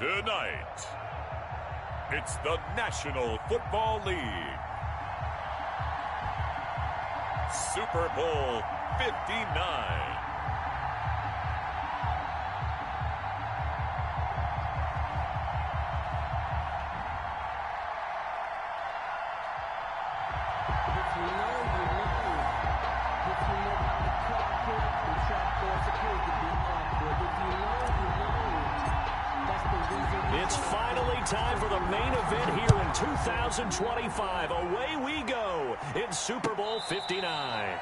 Tonight, it's the National Football League. Super Bowl 59. It's finally time for the main event here in 2025. Away we go in Super Bowl 59.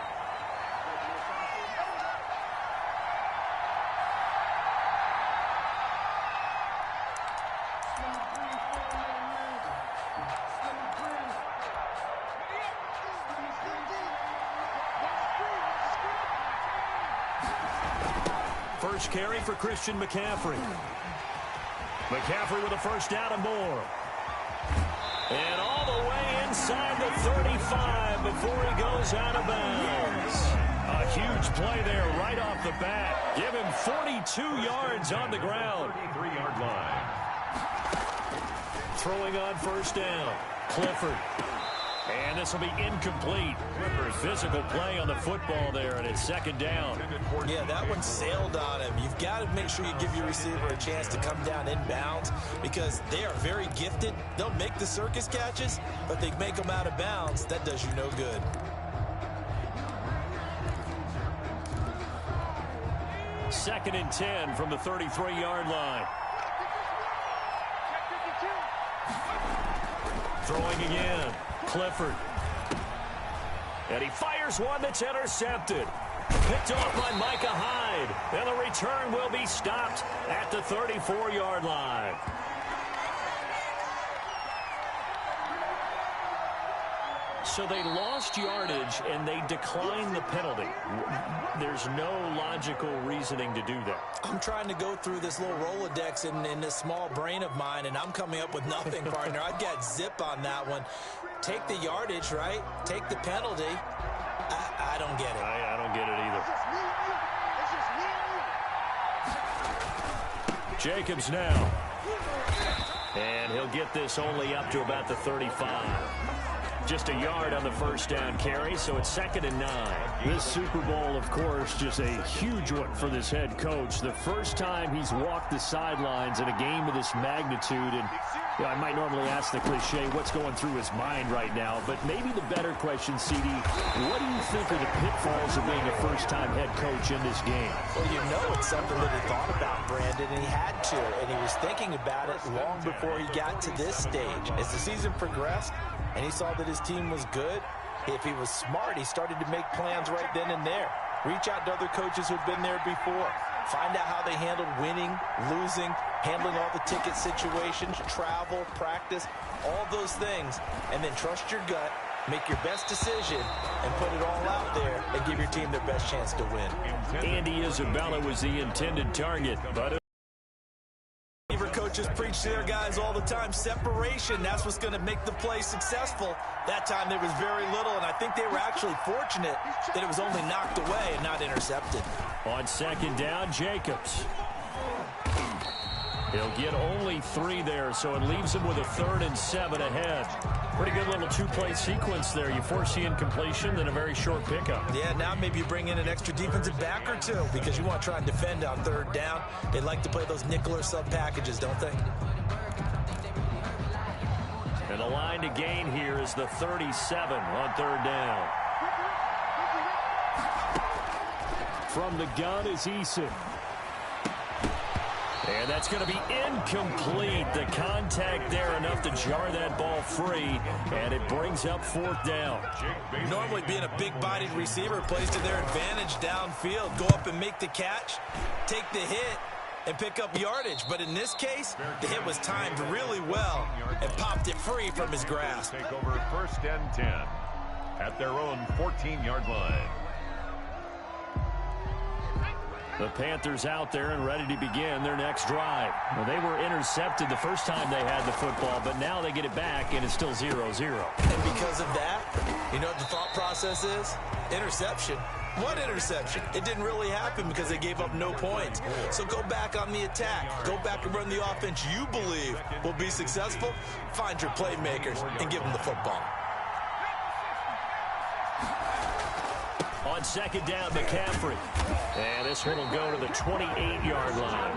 First carry for Christian McCaffrey. McCaffrey with a first down and more. And all the way inside the 35 before he goes out of bounds. A huge play there right off the bat. Give him 42 yards on the ground. 33-yard line. Throwing on first down. Clifford. And this will be incomplete. Physical play on the football there, and it's second down. Yeah, that one sailed on him. You've got to make sure you give your receiver a chance to come down inbounds because they are very gifted. They'll make the circus catches, but they make them out of bounds. That does you no good. Second and 10 from the 33-yard line. Throwing again. Clifford. And he fires one that's intercepted. Picked off by Micah Hyde. And the return will be stopped at the 34-yard line. So they lost yardage and they declined the penalty. There's no logical reasoning to do that. I'm trying to go through this little Rolodex in this small brain of mine, and I'm coming up with nothing, partner. I've got zip on that one. Take the yardage, right? Take the penalty. I don't get it. I don't get it either. Jacobs now. And he'll get this only up to about the 35. Just a yard on the first down carry, so it's second and 9. This Super Bowl, of course, just a huge one for this head coach. The first time he's walked the sidelines in a game of this magnitude. And you know, I might normally ask the cliche, what's going through his mind right now? But maybe the better question, CD, what do you think are the pitfalls of being a first-time head coach in this game? Well, you know it's something that he thought about, Brandon, and he had to. And he was thinking about it long before he got to this stage. As the season progressed, and he saw that his team was good, if he was smart, he started to make plans right then and there. Reach out to other coaches who've been there before. Find out how they handled winning, losing, handling all the ticket situations, travel, practice, all those things. And then trust your gut, make your best decision, and put it all out there and give your team their best chance to win. Andy Isabella was the intended target, but coaches preach to their guys all the time. Separation, that's what's going to make the play successful. That time there was very little, and I think they were actually fortunate that it was only knocked away and not intercepted. On second down, Jacobs. He'll get only 3 there, so it leaves him with a 3rd and 7 ahead. Pretty good little two-play sequence there. You force the incompletion, then a very short pickup. Yeah, now maybe you bring in an extra defensive back or two because you want to try and defend on 3rd down. They like to play those nickel or sub packages, don't they? And the line to gain here is the 37 on 3rd down. From the gun is Eason. And that's going to be incomplete. The contact there enough to jar that ball free, and it brings up 4th down. Normally being a big-bodied receiver plays to their advantage downfield. Go up and make the catch, take the hit, and pick up yardage. But in this case, the hit was timed really well and popped it free from his grasp. Take over 1st and 10 at their own 14-yard line. The Panthers out there and ready to begin their next drive. Well, they were intercepted the first time they had the football, but now they get it back, and it's still 0-0. And because of that, you know what the thought process is? Interception. One interception. It didn't really happen because they gave up no points. So go back on the attack. Go back and run the offense you believe will be successful. Find your playmakers and give them the football. On second down, McCaffrey. And this one will go to the 28-yard line.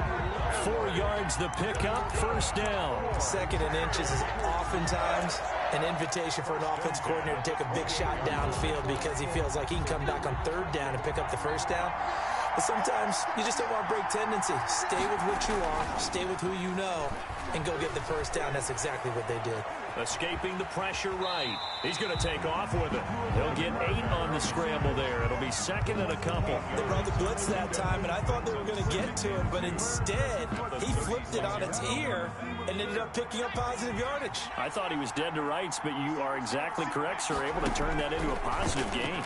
4 yards the pickup, first down. 2nd and inches is oftentimes an invitation for an offense coordinator to take a big shot downfield because he feels like he can come back on 3rd down and pick up the first down. But sometimes you just don't want to break tendency. Stay with what you are, stay with who you know, and go get the first down. That's exactly what they did. Escaping the pressure right. He's going to take off with it. He'll get 8 on the scramble there. It'll be 2nd and a couple. They brought the blitz that time, and I thought they were going to get to him, but instead, he flipped it on its ear and ended up picking up positive yardage. I thought he was dead to rights, but you are exactly correct, sir. Able to turn that into a positive gain.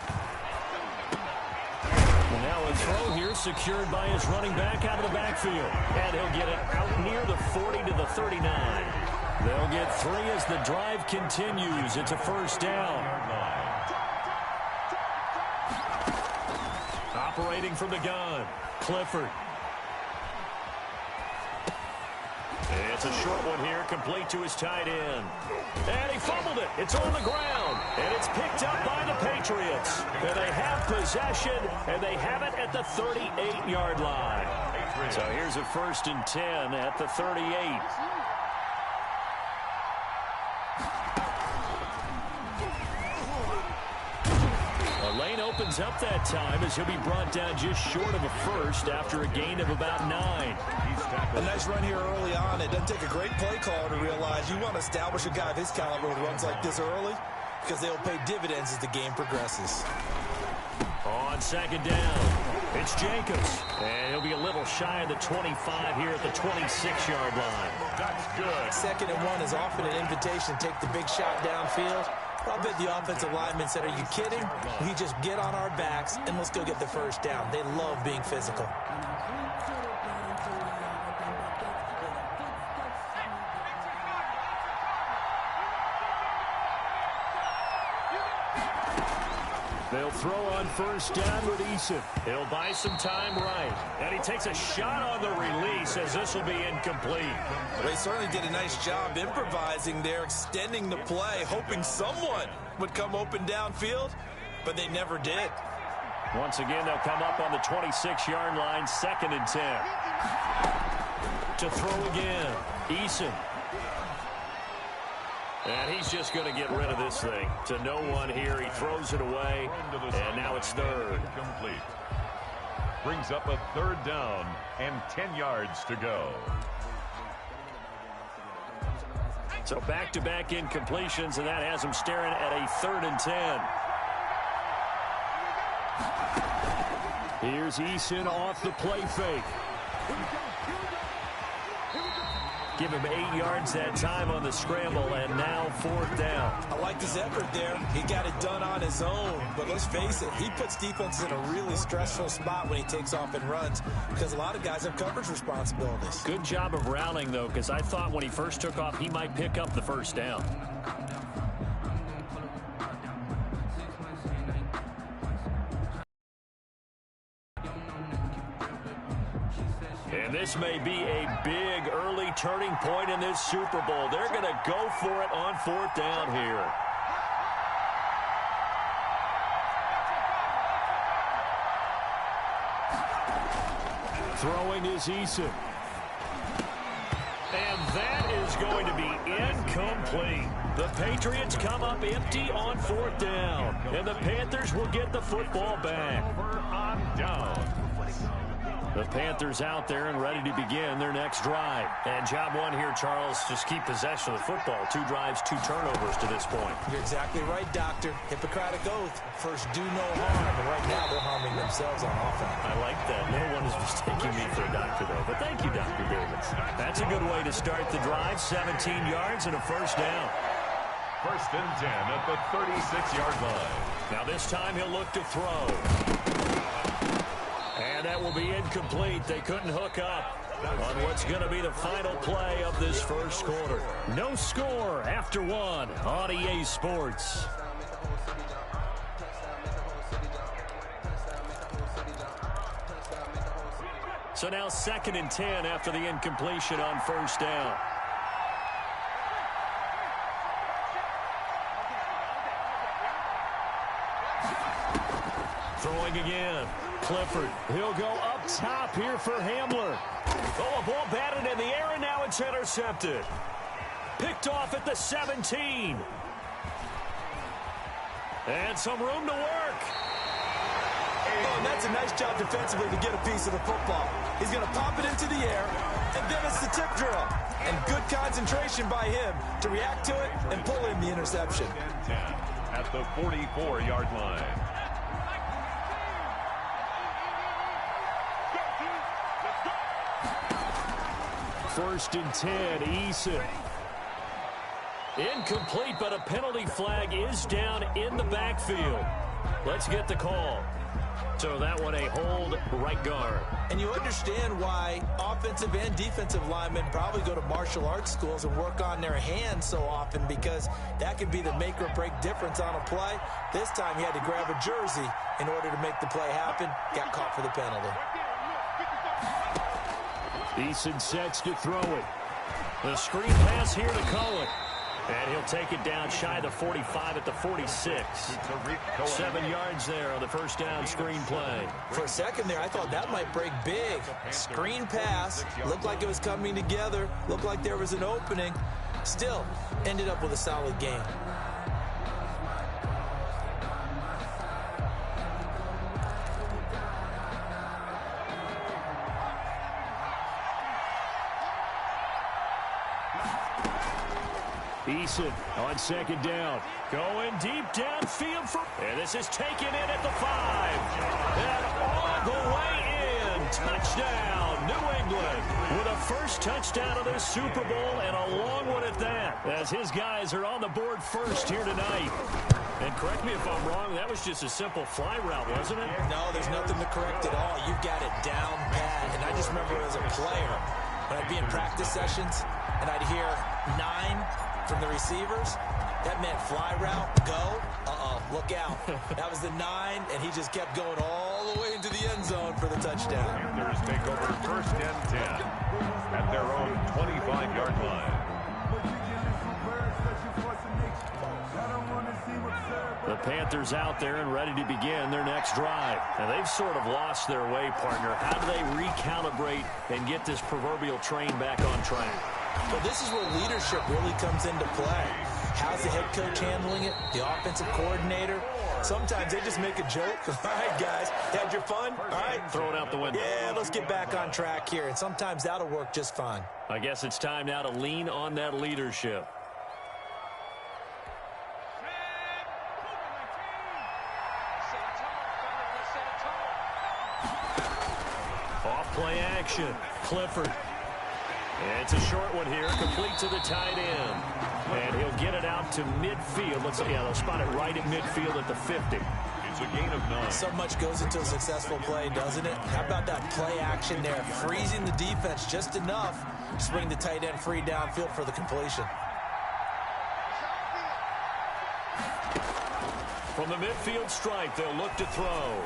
And now a throw here secured by his running back out of the backfield. And he'll get it out near the 40 to the 39. They'll get 3 as the drive continues. It's a first down. Operating from the gun, Clifford. It's a short one here, complete to his tight end. And he fumbled it. It's on the ground. And it's picked up by the Patriots. And they have possession, and they have it at the 38-yard line. So here's a 1st and 10 at the 38. Lane opens up that time as he'll be brought down just short of a first after a gain of about 9. A nice run here early on. It doesn't take a great play caller to realize you want to establish a guy of his caliber with runs like this early because they'll pay dividends as the game progresses. On second down, it's Jacobs. And he'll be a little shy of the 25 here at the 26-yard line. That's good. 2nd and 1 is often an invitation to take the big shot downfield. I bet the offensive lineman said, are you kidding? We just get on our backs and let's go get the first down. They love being physical. They'll throw on first down with Eason. He'll buy some time right. And he takes a shot on the release as this will be incomplete. They certainly did a nice job improvising there, extending the play, hoping someone would come open downfield, but they never did. Once again, they'll come up on the 26-yard line, 2nd and 10. To throw again, Eason. And he's just going to get rid of this thing. To no one here. He throws it away, and now it's 3rd. Complete. Brings up a 3rd down and 10 yards to go. So back-to-back incompletions, and that has him staring at a 3rd and 10. Here's Eason off the play fake. Give him 8 yards that time on the scramble, and now 4th down. I like his effort there. He got it done on his own. But let's face it, he puts defenses in a really stressful spot when he takes off and runs because a lot of guys have coverage responsibilities. Good job of rounding, though, because I thought when he first took off, he might pick up the first down. And this may be a big early turning point in this Super Bowl. They're going to go for it on 4th down here. Throwing is Eason. And that is going to be incomplete. The Patriots come up empty on 4th down. And the Panthers will get the football back. On down. The Panthers out there and ready to begin their next drive. And job one here, Charles, just keep possession of the football. 2 drives, 2 turnovers to this point. You're exactly right, Doctor. Hippocratic oath. First, do no harm. And right now, they're harming themselves on offense. I like that. No one is mistaking me for a doctor, though. But thank you, Dr. Davis. That's a good way to start the drive. 17 yards and a first down. 1st and 10 at the 36-yard line. Now this time he'll look to throw. And that will be incomplete. They couldn't hook up on what's going to be the final play of this first quarter. No score after 1 on EA Sports. So now 2nd and 10 after the incompletion on first down. Throwing again. Clifford. He'll go up top here for Hamler. Oh, a ball batted in the air, and now it's intercepted. Picked off at the 17. And some room to work. Oh, and that's a nice job defensively to get a piece of the football. He's going to pop it into the air, and then it's the tip drill. And good concentration by him to react to it and pull in the interception. 10 at the 44-yard line. First and 10, Eason. Incomplete, but a penalty flag is down in the backfield. Let's get the call. So that one a hold, right guard. And you understand why offensive and defensive linemen probably go to martial arts schools and work on their hands so often, because that can be the make or break difference on a play. This time he had to grab a jersey in order to make the play happen. Got caught for the penalty. Eason sets to throw it. The screen pass here to Cohen. And he'll take it down shy of the 45 at the 46. 7 yards there on the first down screen play. For a second there, I thought that might break big. Screen pass. Looked like it was coming together. Looked like there was an opening. Still, ended up with a solid game. Eason on second down. Going deep downfield for... And this is taken in at the 5. And all the way in. Touchdown, New England. With a first touchdown of this Super Bowl, and a long one at that. As his guys are on the board first here tonight. And correct me if I'm wrong, that was just a simple fly route, wasn't it? No, there's nothing to correct at all. You've got it down pat. And I just remember as a player, when I'd be in practice sessions, and I'd hear 9 from the receivers, that meant fly route, go, look out. That was the 9, and he just kept going all the way into the end zone for the touchdown. Panthers take over first and 10 at their own 25-yard line. The Panthers out there and ready to begin their next drive. And they've sort of lost their way, partner. How do they recalibrate and get this proverbial train back on track? Well, this is where leadership really comes into play. How's the head coach handling it? The offensive coordinator? Sometimes they just make a joke. All right, guys, had your fun? All right. Throw it out the window. Yeah, let's get back on track here. And sometimes that'll work just fine. I guess it's time now to lean on that leadership. Off-play action. Clifford. And it's a short one here, complete to the tight end. And he'll get it out to midfield. Looks like, yeah, they'll spot it right at midfield at the 50. It's a gain of 9. So much goes into a successful play, doesn't it? How about that play action there? Freezing the defense just enough to swing the tight end free downfield for the completion. From the midfield stripe, they'll look to throw.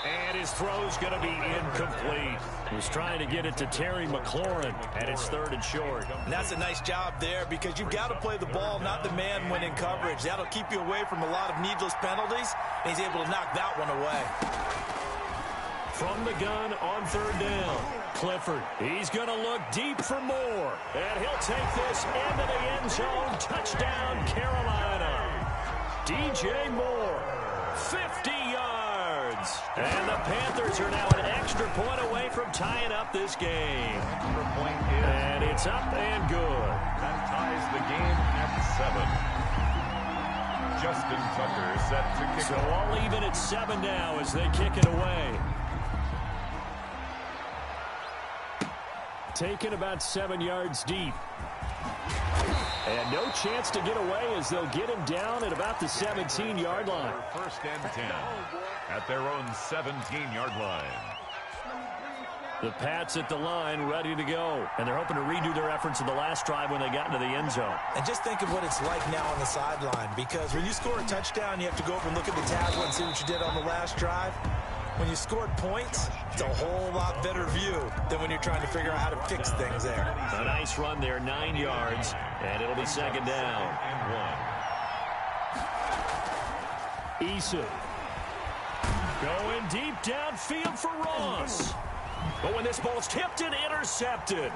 And his throw's going to be incomplete. He's trying to get it to Terry McLaurin, and it's 3rd and short. And that's a nice job there, because you've got to play the ball, not the man when in coverage. That'll keep you away from a lot of needless penalties, and he's able to knock that one away. From the gun on 3rd down, Clifford. He's going to look deep for more, and he'll take this into the end zone. Touchdown, Carolina. DJ Moore, 50 yards. And the Panthers are now an extra point away from tying up this game. And it's up and good. That ties the game at 7. Justin Tucker set to kick So off. all even at 7 now as they kick it away. Taken about 7 yards deep. And no chance to get away as they'll get him down at about the 17-yard line. First and 10 at their own 17-yard line. The Pats at the line ready to go. And they're hoping to redo their efforts in the last drive when they got into the end zone. And just think of what it's like now on the sideline, because when you score a touchdown, you have to go over and look at the table and see what you did on the last drive. when you scored points, it's a whole lot better view than when you're trying to figure out how to fix things there. A nice run there, 9 yards, and it'll be second down. Eason going deep downfield for Ross. But when this ball's tipped and intercepted,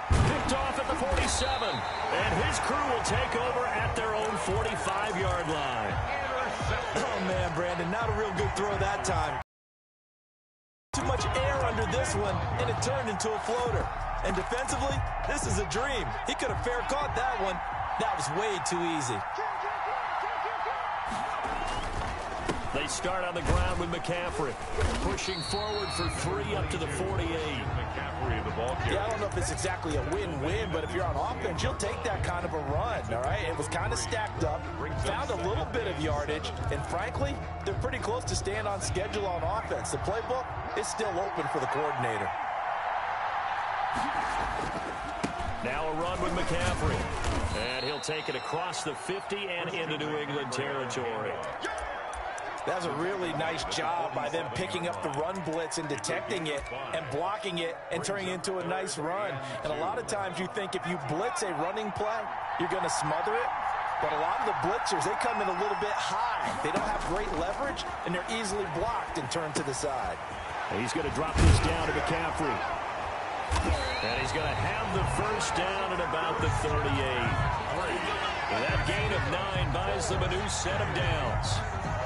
picked off at the 47, and his crew will take over at their own 45-yard line. Oh, man, Brandon, not a real good throw that time. Too much air under this one, and it turned into a floater. And defensively, this is a dream. He could have fair caught that one. That was way too easy. They start on the ground with McCaffrey, pushing forward for 3 up to the 48. McCaffrey, the ball carrier. Yeah, I don't know if it's exactly a win-win, but if you're on offense, you'll take that kind of a run, all right? It was kind of stacked up, found a little bit of yardage, and frankly, they're pretty close to staying on schedule on offense. The playbook is still open for the coordinator. Now a run with McCaffrey, and he'll take it across the 50 and into New England territory. That's a really nice job by them picking up the run blitz and detecting it and blocking it and turning it into a nice run. And a lot of times you think if you blitz a running play, you're going to smother it. But a lot of the blitzers, they come in a little bit high. They don't have great leverage, and they're easily blocked and turned to the side. And he's going to drop this down to McCaffrey. And he's going to have the first down at about the 38. And that gain of 9 buys them a new set of downs.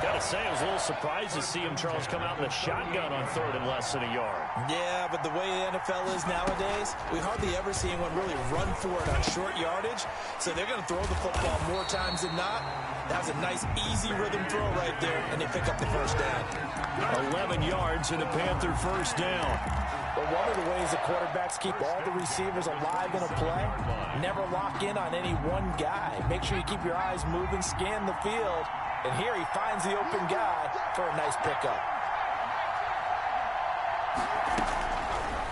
Gotta say, I was a little surprised to see him, Charles, come out in a shotgun on 3rd and less than a yard. Yeah, but the way the NFL is nowadays, we hardly ever see anyone really run for it on short yardage. So they're going to throw the football more times than not. That was a nice, easy rhythm throw right there, and they pick up the first down. 11 yards and a Panther first down. Well, one of the ways the quarterbacks keep all the receivers alive in a play, never lock in on any one guy. Make sure you keep your eyes moving, scan the field. And here he finds the open guy for a nice pickup.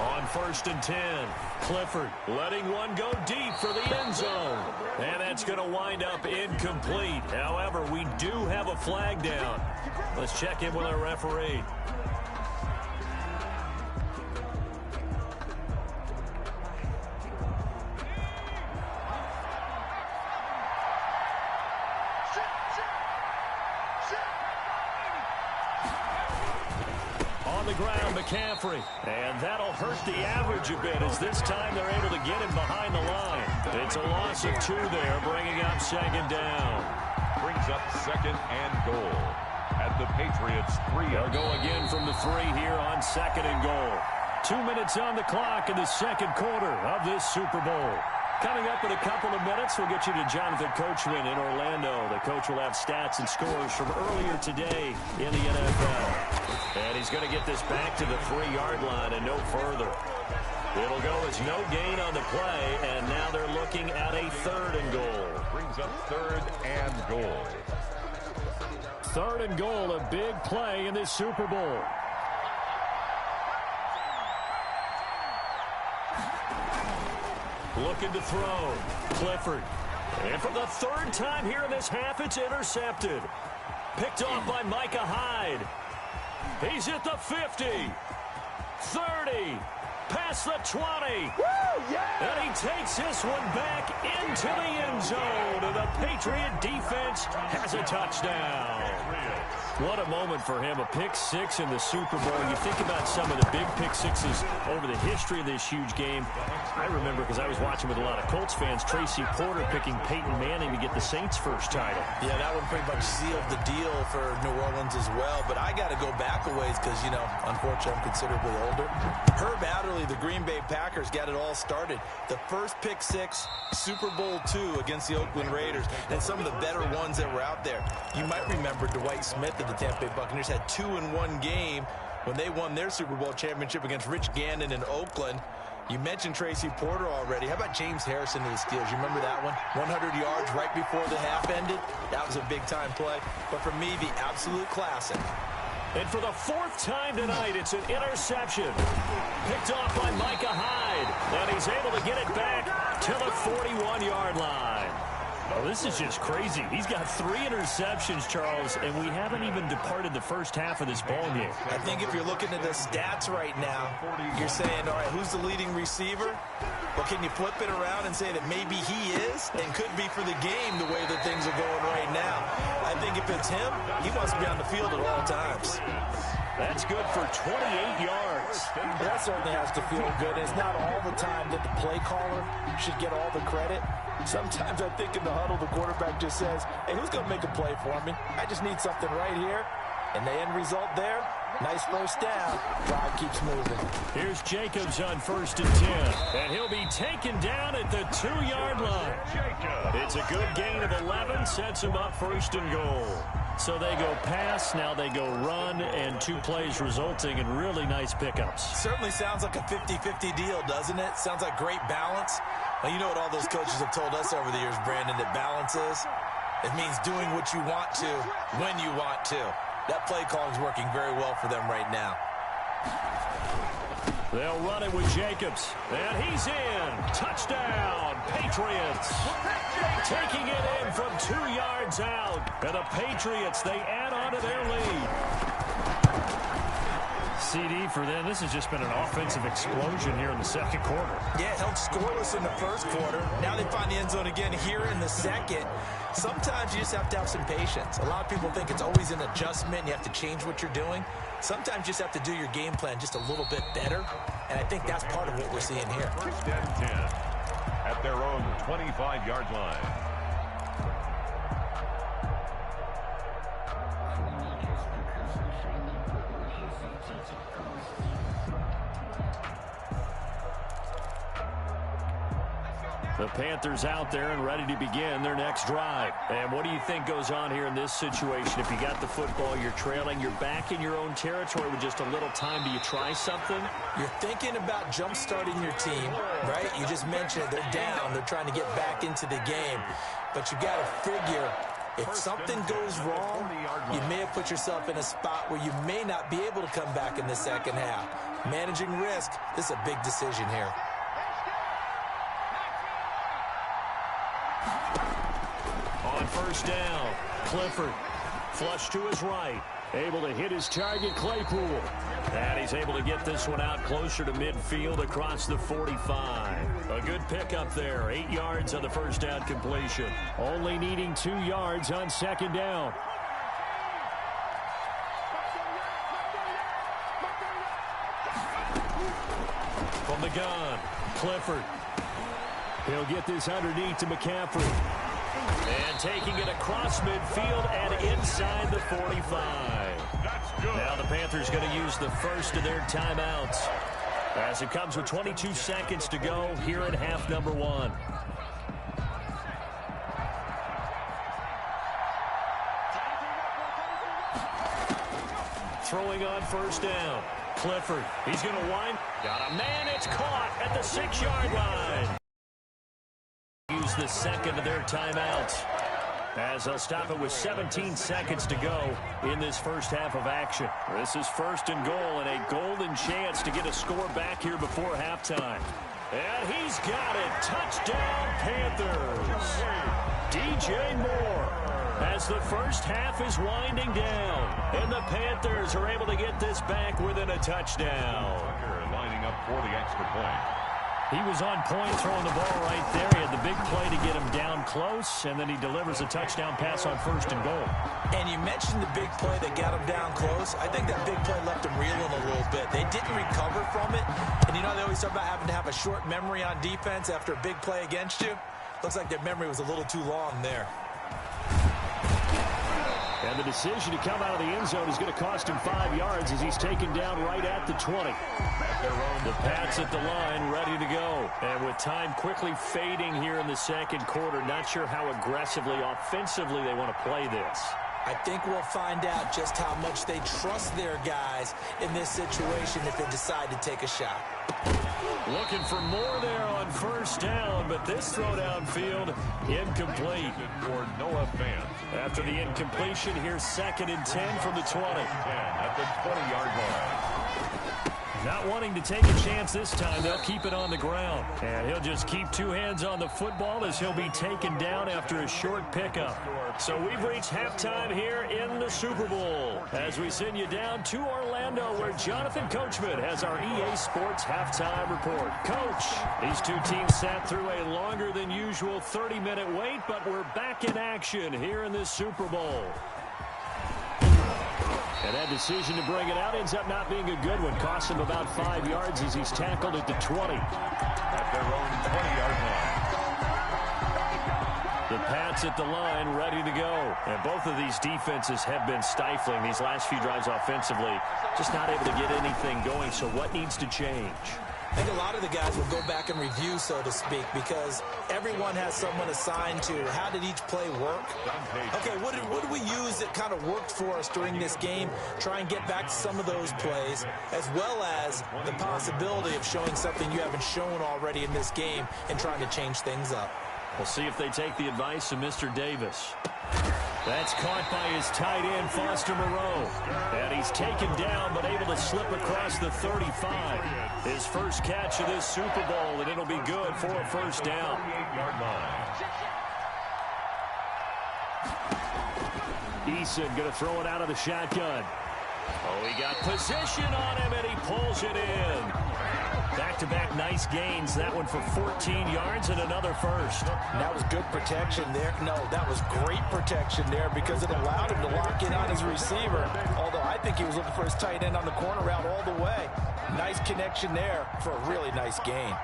On 1st and 10, Clifford letting one go deep for the end zone. And that's going to wind up incomplete. However, we do have a flag down. Let's check in with our referee. Ground, McCaffrey, and that'll hurt the average a bit as this time they're able to get him behind the line. It's a loss of 2 there, bringing up second down. Brings up 2nd and goal at the Patriots 3. They'll go again from the 3 here on 2nd and goal. 2 minutes on the clock in the second quarter of this Super Bowl. Coming up in a couple of minutes, we'll get you to Jonathan Coachman in Orlando. The coach will have stats and scores from earlier today in the NFL. And he's going to get this back to the 3-yard line and no further. It'll go as no gain on the play, and now they're looking at a 3rd and goal. Brings up 3rd and goal. 3rd and goal, a big play in this Super Bowl. Looking to throw. Clifford. And for the 3rd time here in this half, it's intercepted. Picked off by Micah Hyde. He's at the 50. 30. Past the 20. Woo, yeah! And he takes this one back into the end zone. And the Patriot defense has a touchdown. What a moment for him. A pick 6 in the Super Bowl. You think about some of the big pick 6s over the history of this huge game. I remember, because I was watching with a lot of Colts fans, Tracy Porter picking Peyton Manning to get the Saints' first title. Yeah, that one pretty much sealed the deal for New Orleans as well. But I got to go back a ways because, you know, unfortunately I'm considerably older. Herb Adderley, the Green Bay Packers, got it all started. The first pick 6, Super Bowl II against the Oakland Raiders, and some of the better ones that were out there. You might remember Dwight Smith of the Tampa Bay Buccaneers had 2 in one game when they won their Super Bowl championship against Rich Gannon in Oakland. You mentioned Tracy Porter already. How about James Harrison of the Steelers? You remember that one? 100 yards right before the half ended. That was a big-time play. But for me, the absolute classic. And for the 4th time tonight, it's an interception. Picked off by Micah Hyde. And he's able to get it back to the 41-yard line. Oh, this is just crazy. He's got 3 interceptions, Charles, and we haven't even departed the first half of this ball game. I think if you're looking at the stats right now, you're saying, all right, who's the leading receiver? Well, can you flip it around and say that maybe he is and could be for the game the way that things are going right now? I think if it's him, he wants to be on the field at all times. That's good for 28 yards. That certainly has to feel good. It's not all the time that the play caller should get all the credit. Sometimes I think in the huddle, the quarterback just says, hey, who's going to make a play for me? I just need something right here. And the end result there, nice first down. Drive keeps moving. Here's Jacobs on 1st and 10. And he'll be taken down at the 2-yard line. It's a good gain of 11, sets him up 1st and goal. So they go pass, now they go run, and 2 plays resulting in really nice pickups. Certainly sounds like a 50-50 deal, doesn't it? Sounds like great balance. Well, you know what all those coaches have told us over the years, Brandon, that balance is? It means doing what you want to, when you want to. That play calling is working very well for them right now. They'll run it with Jacobs. And he's in. Touchdown, Patriots. Taking it in from 2 yards out. And the Patriots, they add on to their lead. CD for them. This has just been an offensive explosion here in the second quarter. Yeah, held scoreless in the first quarter. Now they find the end zone again here in the second. Sometimes you just have to have some patience. A lot of people think it's always an adjustment. You have to change what you're doing. Sometimes you just have to do your game plan just a little bit better. And I think that's part of what we're seeing here. 1st and 10 at their own 25-yard line. The Panthers out there and ready to begin their next drive. And what do you think goes on here in this situation? If you got the football, you're trailing, you're back in your own territory with just a little time. Do you try something? You're thinking about jump-starting your team, right? You just mentioned it. They're down. They're trying to get back into the game. But you got to figure, if something goes wrong, you may have put yourself in a spot where you may not be able to come back in the second half. Managing risk, this is a big decision here. On 1st down, Clifford, flush to his right, able to hit his target, Claypool. And he's able to get this one out closer to midfield across the 45. A good pickup there, 8 yards on the 1st down completion. Only needing 2 yards on 2nd down. From the gun, Clifford. He'll get this underneath to McCaffrey. And taking it across midfield and inside the 45. Now the Panthers going to use the first of their timeouts as it comes with 22 seconds to go here in half number 1. Throwing on 1st down. Clifford, he's going to wind. Got a man, it's caught at the 6-yard line. Use the second of their timeouts as they'll stop it with 17 seconds to go in this first half of action. This is 1st and goal and a golden chance to get a score back here before halftime. And he's got it. Touchdown, Panthers. DJ Moore as the first half is winding down. And the Panthers are able to get this back within a touchdown. Lining up for the extra point. He was on point throwing the ball right there. He had the big play to get him down close, and then he delivers a touchdown pass on 1st and goal. And you mentioned the big play that got him down close. I think that big play left him reeling a little bit. They didn't recover from it. And you know, they always talk about having to have a short memory on defense after a big play against you. Looks like their memory was a little too long there. And the decision to come out of the end zone is going to cost him 5 yards as he's taken down right at the 20. The Pats at the line, ready to go. And with time quickly fading here in the second quarter, not sure how aggressively, offensively they want to play this. I think we'll find out just how much they trust their guys in this situation if they decide to take a shot. Looking for more there on 1st down, but this throw downfield incomplete. For Noah Fant. After the incompletion, here's 2nd and 10 from the 20. 10 at the 20-yard line. Not wanting to take a chance this time, they'll keep it on the ground. And he'll just keep two hands on the football as he'll be taken down after a short pickup. So we've reached halftime here in the Super Bowl as we send you down to Orlando where Jonathan Coachman has our EA Sports halftime report. Coach, these two teams sat through a longer than usual 30-minute wait, but we're back in action here in this Super Bowl. And that decision to bring it out ends up not being a good one. Costs him about 5 yards as he's tackled at the 20. At their own 20-yard line. The Pats at the line, ready to go. And both of these defenses have been stifling these last few drives offensively. Just not able to get anything going, so what needs to change? I think a lot of the guys will go back and review, so to speak, because everyone has someone assigned to how did each play work. Okay, what did we use that kind of worked for us during this game? Try and get back to some of those plays, as well as the possibility of showing something you haven't shown already in this game and trying to change things up. We'll see if they take the advice of Mr. Davis. That's caught by his tight end, Foster Moreau. And he's taken down, but able to slip across the 35. His first catch of this Super Bowl, and it'll be good for a first down. Eason going to throw it out of the shotgun. Oh, he got position on him, and he pulls it in. Back-to-back nice gains. That one for 14 yards and another first. That was good protection there. No, that was great protection there because it allowed him to lock in on his receiver. Although I think he was looking for his tight end on the corner route all the way. Nice connection there for a really nice gain.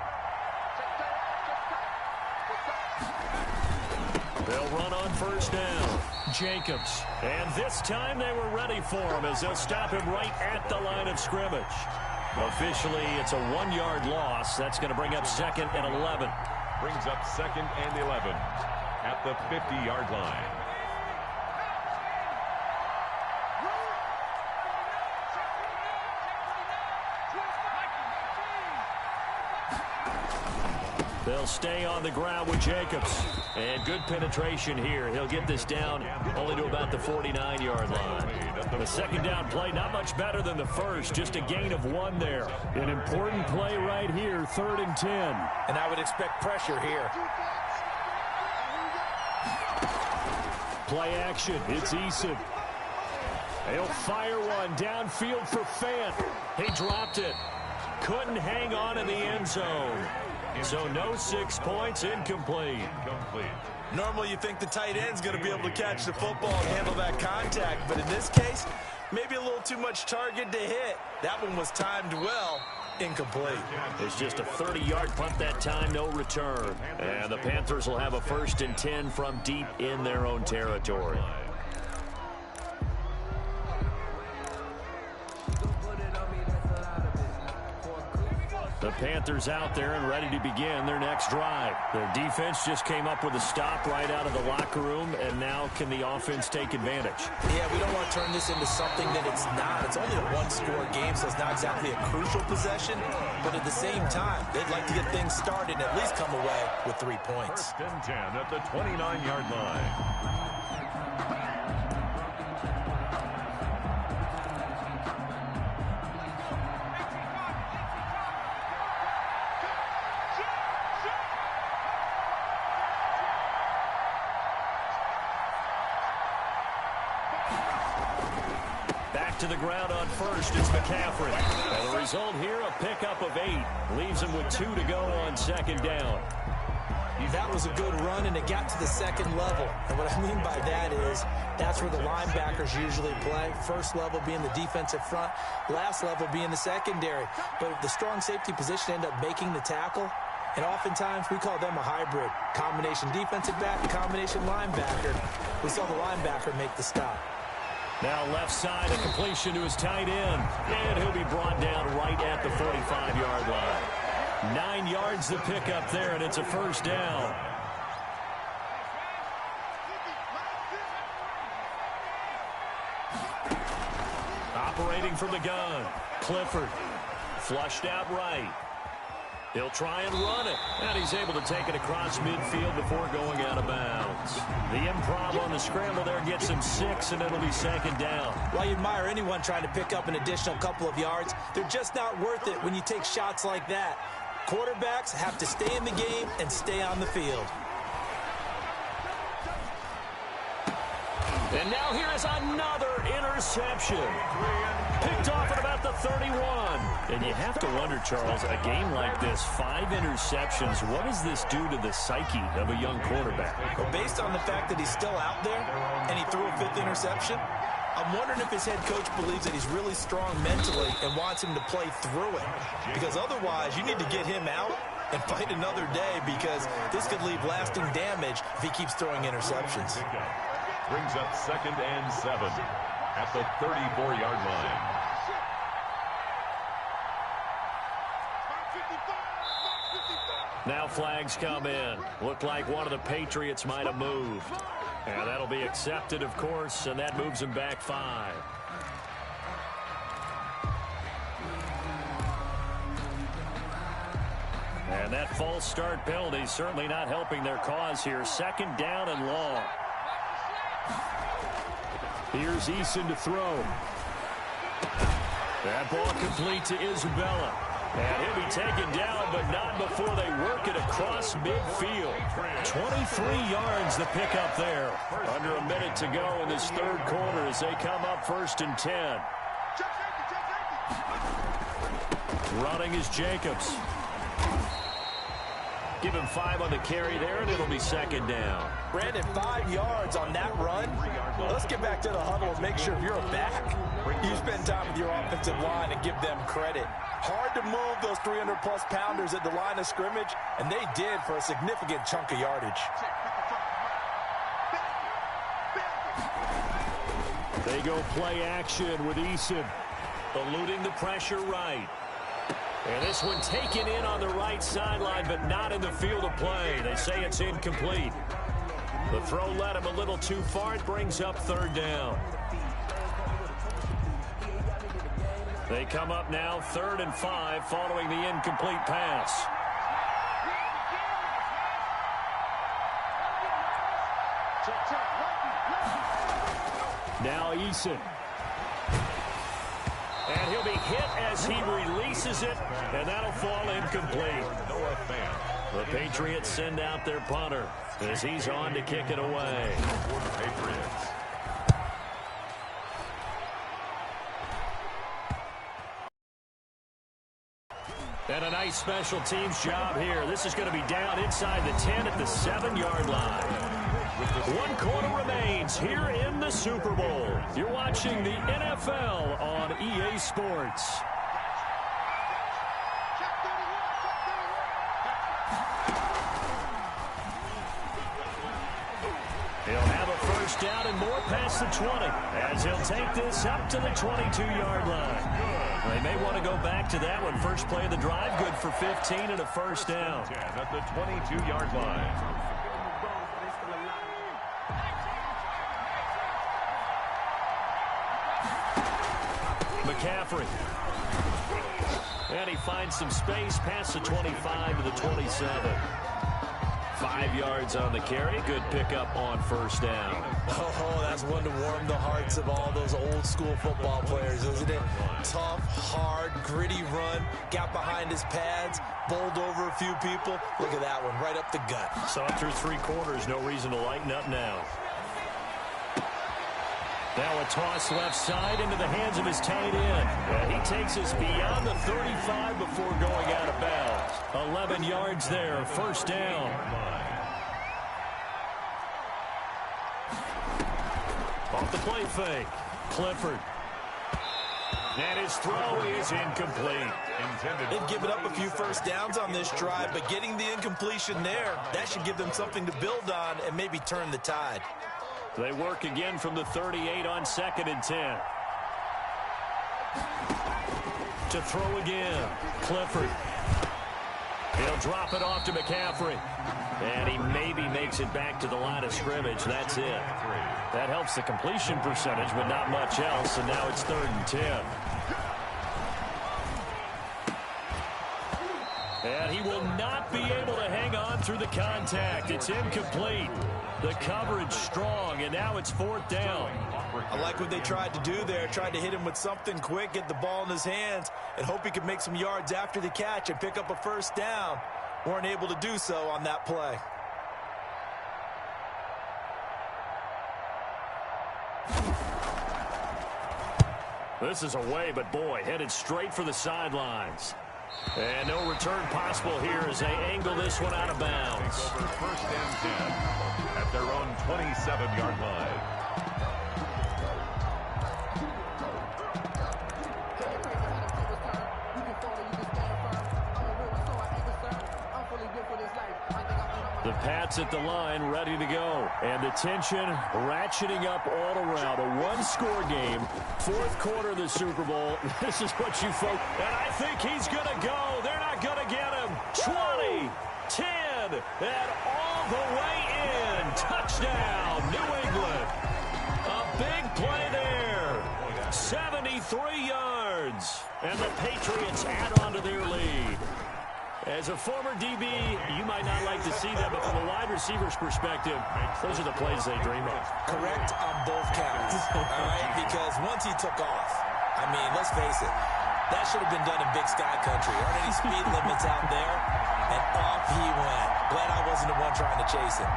They'll run on first down. Jacobs. And this time they were ready for him as they'll stop him right at the line of scrimmage. Officially, it's a 1-yard loss. That's going to bring up 2nd and 11. Brings up 2nd and 11 at the 50-yard line. They'll stay on the ground with Jacobs. And good penetration here. He'll get this down only to about the 49-yard line. The second down play, not much better than the first. Just a gain of 1 there. An important play right here, 3rd and 10. And I would expect pressure here. Play action. It's Eason. He'll fire one downfield for Fant. He dropped it. Couldn't hang on in the end zone. So no 6 points, incomplete. Normally you think the tight end's going to be able to catch the football and handle that contact, but in this case, maybe a little too much target to hit. That one was timed well. Incomplete. It's just a 30-yard punt that time, no return. And the Panthers will have a 1st and 10 from deep in their own territory. The Panthers out there and ready to begin their next drive. Their defense just came up with a stop right out of the locker room, and now can the offense take advantage? Yeah, we don't want to turn this into something that it's not. It's only a 1-score game, so it's not exactly a crucial possession. But at the same time, they'd like to get things started and at least come away with 3 points. 1st and 10 at the 29-yard line. To the ground on first, it's McCaffrey. And the result here, a pickup of 8. Leaves him with 2 to go on 2nd down. That was a good run, and it got to the 2nd level. And what I mean by that is that's where the linebackers usually play. First level being the defensive front, last level being the secondary. But if the strong safety position end up making the tackle, and oftentimes we call them a hybrid. Combination defensive back, combination linebacker. We saw the linebacker make the stop. Now left side, a completion to his tight end. And he'll be brought down right at the 45-yard line. 9 yards to pick up there, and it's a 1st down. Operating from the gun. Clifford. Flushed out right. He'll try and run it. And he's able to take it across midfield before going out of bounds. The improv on the scramble there gets him 6, and it'll be second down. Well, you admire anyone trying to pick up an additional couple of yards. They're just not worth it when you take shots like that. Quarterbacks have to stay in the game and stay on the field. And now here is another interception. Picked off at about the 31. And you have to wonder, Charles, a game like this, 5 interceptions, what does this do to the psyche of a young quarterback? Well, based on the fact that he's still out there and he threw a 5th interception, I'm wondering if his head coach believes that he's really strong mentally and wants him to play through it. Because otherwise, you need to get him out and fight another day, because this could leave lasting damage if he keeps throwing interceptions. Brings up 2nd and 7 at the 34-yard line. Now flags come in. Looked like one of the Patriots might have moved. And that'll be accepted, of course, and that moves him back 5. And that false start penalty certainly not helping their cause here. 2nd down and long. Here's Eason to throw. That ball complete to Isabella. And he'll be taken down, but not before they work it across midfield. 23 yards the pickup there. Under a minute to go in this 3rd quarter as they come up 1st and 10. Running is Jacobs. Give him 5 on the carry there, and it'll be 2nd down. Brandon, 5 yards on that run. Let's get back to the huddle and make sure if you're a back, you spend time with your offensive line and give them credit. Hard to move those 300-plus pounders at the line of scrimmage, and they did for a significant chunk of yardage. They go play action with Eason, eluding the pressure right. And this one taken in on the right sideline, but not in the field of play. They say it's incomplete. The throw led him a little too far. It brings up 3rd down. They come up now 3rd and 5 following the incomplete pass. Now Eason. And he'll be hit as he releases it, and that'll fall incomplete. The Patriots send out their punter as he's on to kick it away. For the Patriots. And a nice special teams job here. This is going to be down inside the 10 at the 7-yard line. 1 quarter remains here in the Super Bowl. You're watching the NFL on EA Sports. He'll have a 1st down and more past the 20 as he'll take this up to the 22-yard line. They may want to go back to that one. First play of the drive, good for 15 and a 1st down. At the 22-yard line. McCaffrey. And he finds some space past the 25 to the 27. 5 yards on the carry. Good pickup on 1st down. Oh, that's one to warm the hearts of all those old school football players, isn't it? Tough, hard, gritty run. Got behind his pads, bowled over a few people. Look at that one, right up the gut. Saw it through 3 quarters. No reason to lighten up now. Now a toss left side into the hands of his tight end. And he takes us beyond the 35 before going out of bounds. 11 yards there, 1st down. Off the play fake. Clifford. And his throw is incomplete. They've given up a few 1st downs on this drive, but getting the incompletion there, that should give them something to build on and maybe turn the tide. They work again from the 38 on 2nd and 10. To throw again. Clifford. He'll drop it off to McCaffrey. And he maybe makes it back to the line of scrimmage. That's it. That helps the completion percentage, but not much else. And now it's 3rd and 10. And he not be able to hang on through the contact. It's incomplete. The coverage strong, and now it's 4th down. I like what they tried to do there. Tried to hit him with something quick, get the ball in his hands, and hope he could make some yards after the catch and pick up a 1st down. Weren't able to do so on that play. This is away, but boy, headed straight for the sidelines. And no return possible here as they angle this one out of bounds. Over 1st and 10 at their own 27-yard line. The Pats at the line, ready to go. And the tension ratcheting up all around. A one-score game, 4th quarter of the Super Bowl. This is what you folks... And I think he's going to go. They're not going to get him. 20, 10, and all the way in. Touchdown, New England. A big play there. 73 yards. And the Patriots add on to their lead. As a former DB, you might not like to see that, but from a wide receiver's perspective, those are the plays they dream of. Correct on both counts, all right? Because once he took off, I mean, let's face it, that should have been done in Big Sky Country. Aren't any speed limits out there? And off he went. Glad I wasn't the one trying to chase him.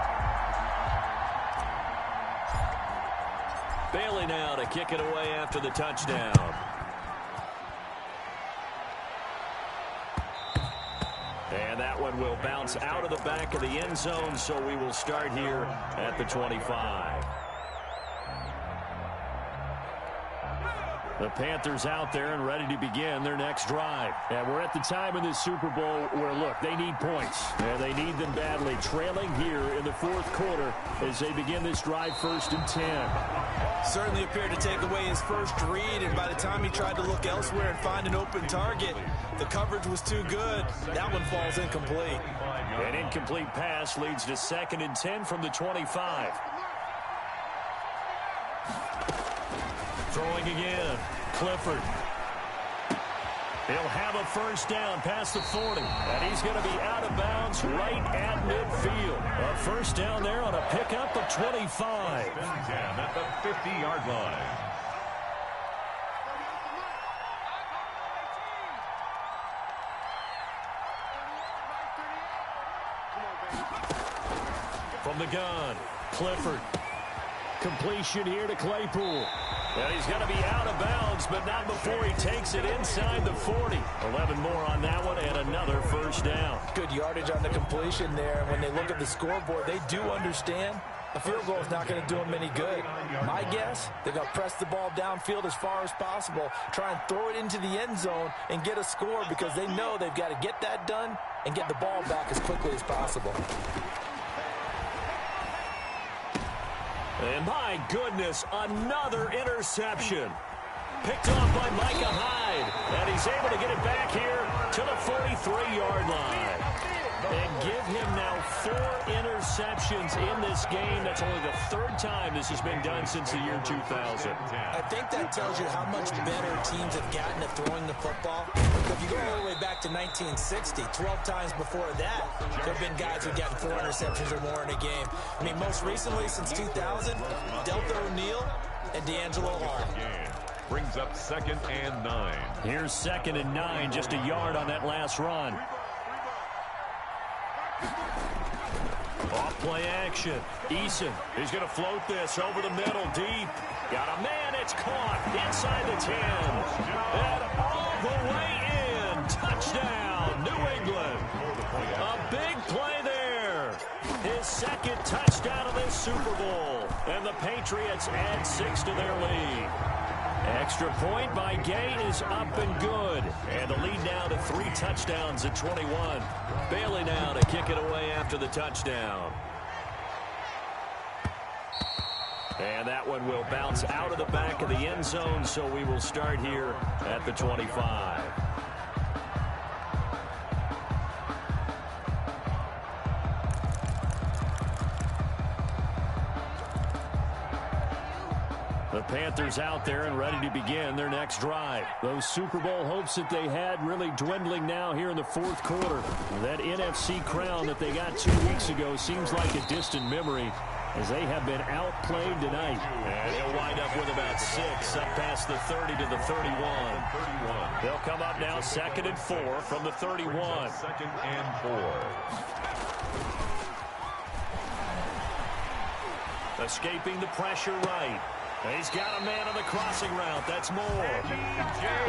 Bailey now to kick it away after the touchdown. And that one will bounce out of the back of the end zone, so we will start here at the 25. The Panthers out there and ready to begin their next drive. And we're at the time in this Super Bowl where, look, they need points. And they need them badly. Trailing here in the 4th quarter as they begin this drive 1st and 10. Certainly appeared to take away his first read, and by the time he tried to look elsewhere and find an open target, the coverage was too good. That one falls incomplete. An incomplete pass leads to 2nd and 10 from the 25. Throwing again. Clifford. He'll have a 1st down past the 40. And he's going to be out of bounds right at midfield. A 1st down there on a pickup of 25. At the 50-yard line. From the gun, Clifford. Completion here to Claypool. And he's going to be out of bounds, but not before he takes it inside the 40. 11 more on that one and another 1st down. Good yardage on the completion there. And when they look at the scoreboard, they do understand a field goal is not going to do them any good. My guess, they're going to press the ball downfield as far as possible, try and throw it into the end zone and get a score because they know they've got to get that done and get the ball back as quickly as possible. And my goodness, another interception. Picked off by Micah Hyde. And he's able to get it back here to the 43-yard line. And give him now 4 interceptions in this game. That's only the 3rd time this has been done since the year 2000. I think that tells you how much better teams have gotten at throwing the football. If you go all the way back to 1960, 12 times before that, there have been guys who've gotten 4 interceptions or more in a game. I mean, most recently, since 2000, Delta O'Neal and D'Angelo Hart. Brings up 2nd and 9. Here's 2nd and 9, just a yard on that last run. Off play action. Eason, he's going to float this over the middle deep. Got a man, it's caught inside the 10. And all the way in. Touchdown, New England. A big play there. His 2nd touchdown of this Super Bowl. And the Patriots add 6 to their lead. Extra point by Gay is up and good. And the lead now to 3 touchdowns at 21. Bailey now to kick it away after the touchdown. And that one will bounce out of the back of the end zone, so we will start here at the 25. The Panthers out there and ready to begin their next drive. Those Super Bowl hopes that they had really dwindling now here in the fourth quarter. That NFC crown that they got 2 weeks ago seems like a distant memory as they have been outplayed tonight. And he'll wind up with about 6 up past the 30 to the 31. They'll come up now 2nd and 4 from the 31. 2nd and 4. Escaping the pressure right. He's got a man on the crossing route. That's Moore.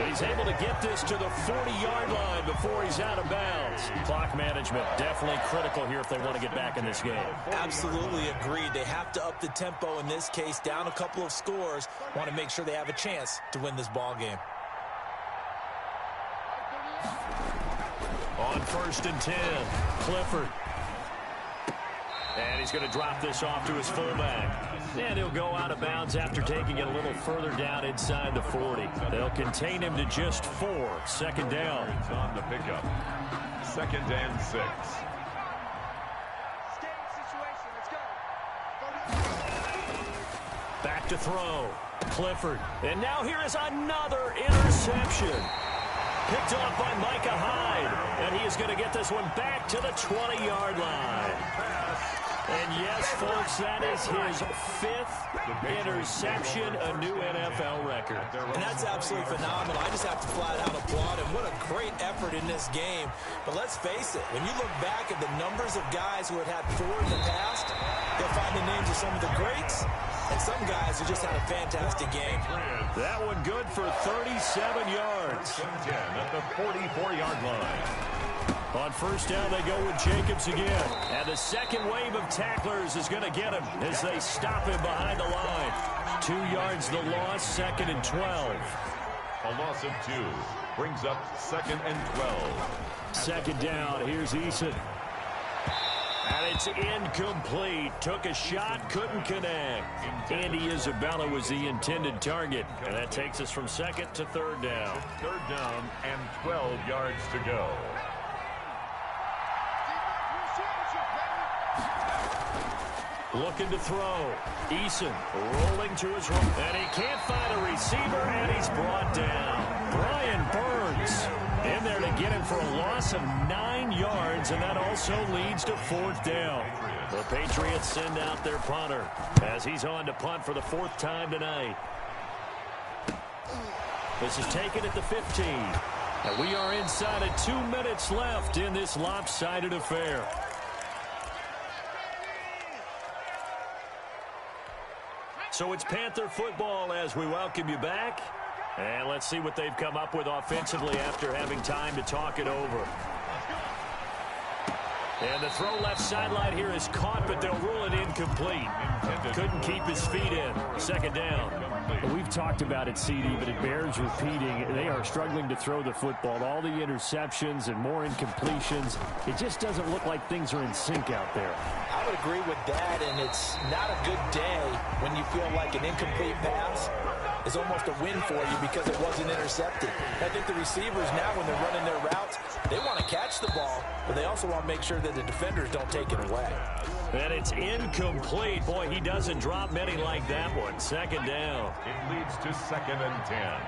He's able to get this to the 40-yard line before he's out of bounds. Clock management definitely critical here if they want to get back in this game. Absolutely agreed. They have to up the tempo in this case, down a couple of scores. Want to make sure they have a chance to win this ball game. On 1st and 10, Clifford. And he's going to drop this off to his fullback. And he'll go out of bounds after taking it a little further down inside the 40. They'll contain him to just 4. 2nd down. It's on the pickup. 2nd and 6. Back to throw. Clifford. And now here is another interception. Picked off by Micah Hyde. And he is going to get this one back to the 20-yard line. And yes, folks, that is his 5th interception, a new NFL record. And that's absolutely phenomenal. I just have to flat out applaud him. What a great effort in this game. But let's face it, when you look back at the numbers of guys who had 4 in the past, you'll find the names of some of the greats and some guys who just had a fantastic game. That one good for 37 yards. 10 at the 44-yard line. On 1st down, they go with Jacobs again. And the second wave of tacklers is going to get him as they stop him behind the line. 2 yards the loss, 2nd and 12. A loss of 2 brings up 2nd and 12. 2nd down, here's Eason. And it's incomplete. Took a shot, couldn't connect. Andy Isabella was the intended target. And that takes us from 2nd to 3rd down. 3rd down and 12 yards to go. Looking to throw. Eason rolling to his right. And he can't find a receiver, and he's brought down. Brian Burns in there to get him for a loss of 9 yards, and that also leads to 4th down. The Patriots send out their punter as he's on to punt for the 4th time tonight. This is taken at the 15. And we are inside of 2 minutes left in this lopsided affair. So it's Panther football as we welcome you back. And let's see what they've come up with offensively after having time to talk it over. And the throw left sideline here is caught, but they'll rule it incomplete. Couldn't keep his feet in. 2nd down. We've talked about it, CD, but it bears repeating. They are struggling to throw the football. All the interceptions and more incompletions. It just doesn't look like things are in sync out there. I would agree with that, and it's not a good day when you feel like an incomplete pass is almost a win for you because it wasn't intercepted. I think the receivers now, when they're running their routes, they want to catch the ball, but they also want to make sure that the defenders don't take it away. And it's incomplete. Boy, he doesn't drop many like that one. 2nd down. It leads to 2nd and 10.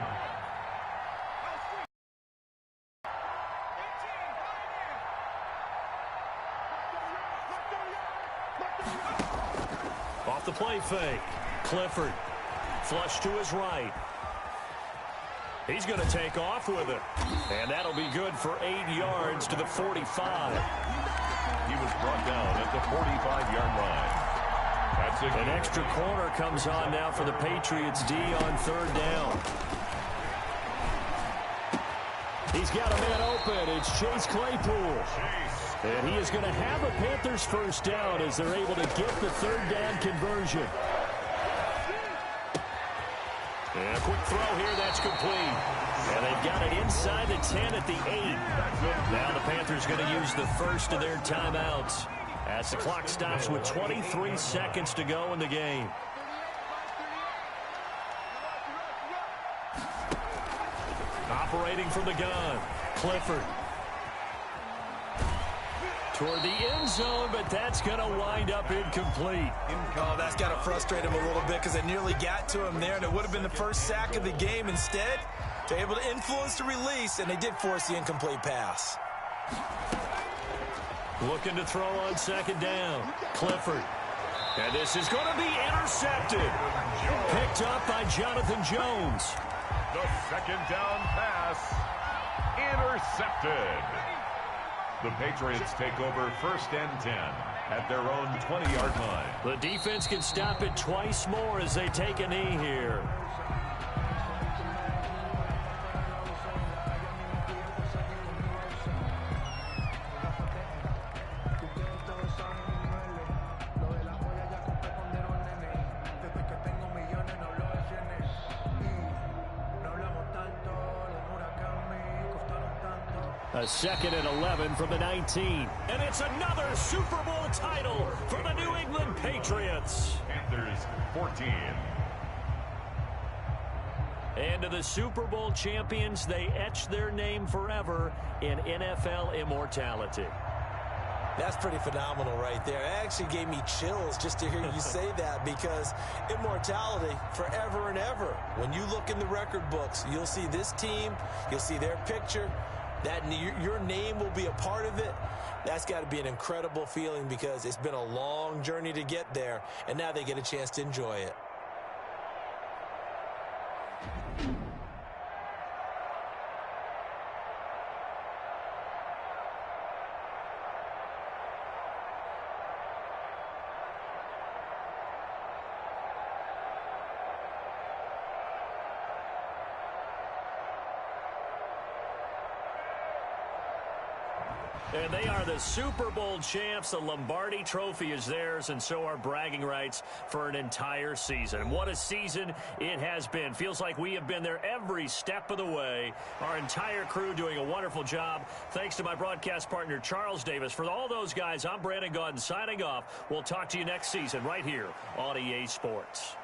Off the play fake. Clifford. Flush to his right. He's going to take off with it. And that'll be good for 8 yards to the 45. He was brought down at the 45-yard line. That's an extra corner comes on now for the Patriots D on 3rd down. He's got a man open. It's Chase Claypool. And he is going to have a Panthers 1st down as they're able to get the 3rd down conversion. And a quick throw here, that's complete. And they've got it inside the 10 at the 8. Now the Panthers going to use the first of their timeouts as the clock stops with 23 seconds to go in the game. Operating from the gun, Clifford. Toward the end zone, but that's going to wind up incomplete. Oh, that's got to frustrate him a little bit because they nearly got to him there, and it would have been the first sack of the game. Instead, they're able to influence the release, and they did force the incomplete pass. Looking to throw on second down. Clifford. And this is going to be intercepted. Picked up by Jonathan Jones. The second down pass intercepted. The Patriots take over 1st and 10 at their own 20-yard line. The defense can stop it twice more as they take a knee here. A 2nd and 11 from the 19. And it's another Super Bowl title for the New England Patriots. Panthers 14. And to the Super Bowl champions, they etch their name forever in NFL immortality. That's pretty phenomenal right there. It actually gave me chills just to hear you say that, because immortality forever and ever. When you look in the record books, you'll see this team, you'll see their picture. That your name will be a part of it. That's got to be an incredible feeling, because it's been a long journey to get there, and now they get a chance to enjoy it. And they are the Super Bowl champs. The Lombardi Trophy is theirs, and so are bragging rights for an entire season. And what a season it has been. Feels like we have been there every step of the way. Our entire crew doing a wonderful job. Thanks to my broadcast partner, Charles Davis. For all those guys, I'm Brandon Gaudin signing off. We'll talk to you next season right here on EA Sports.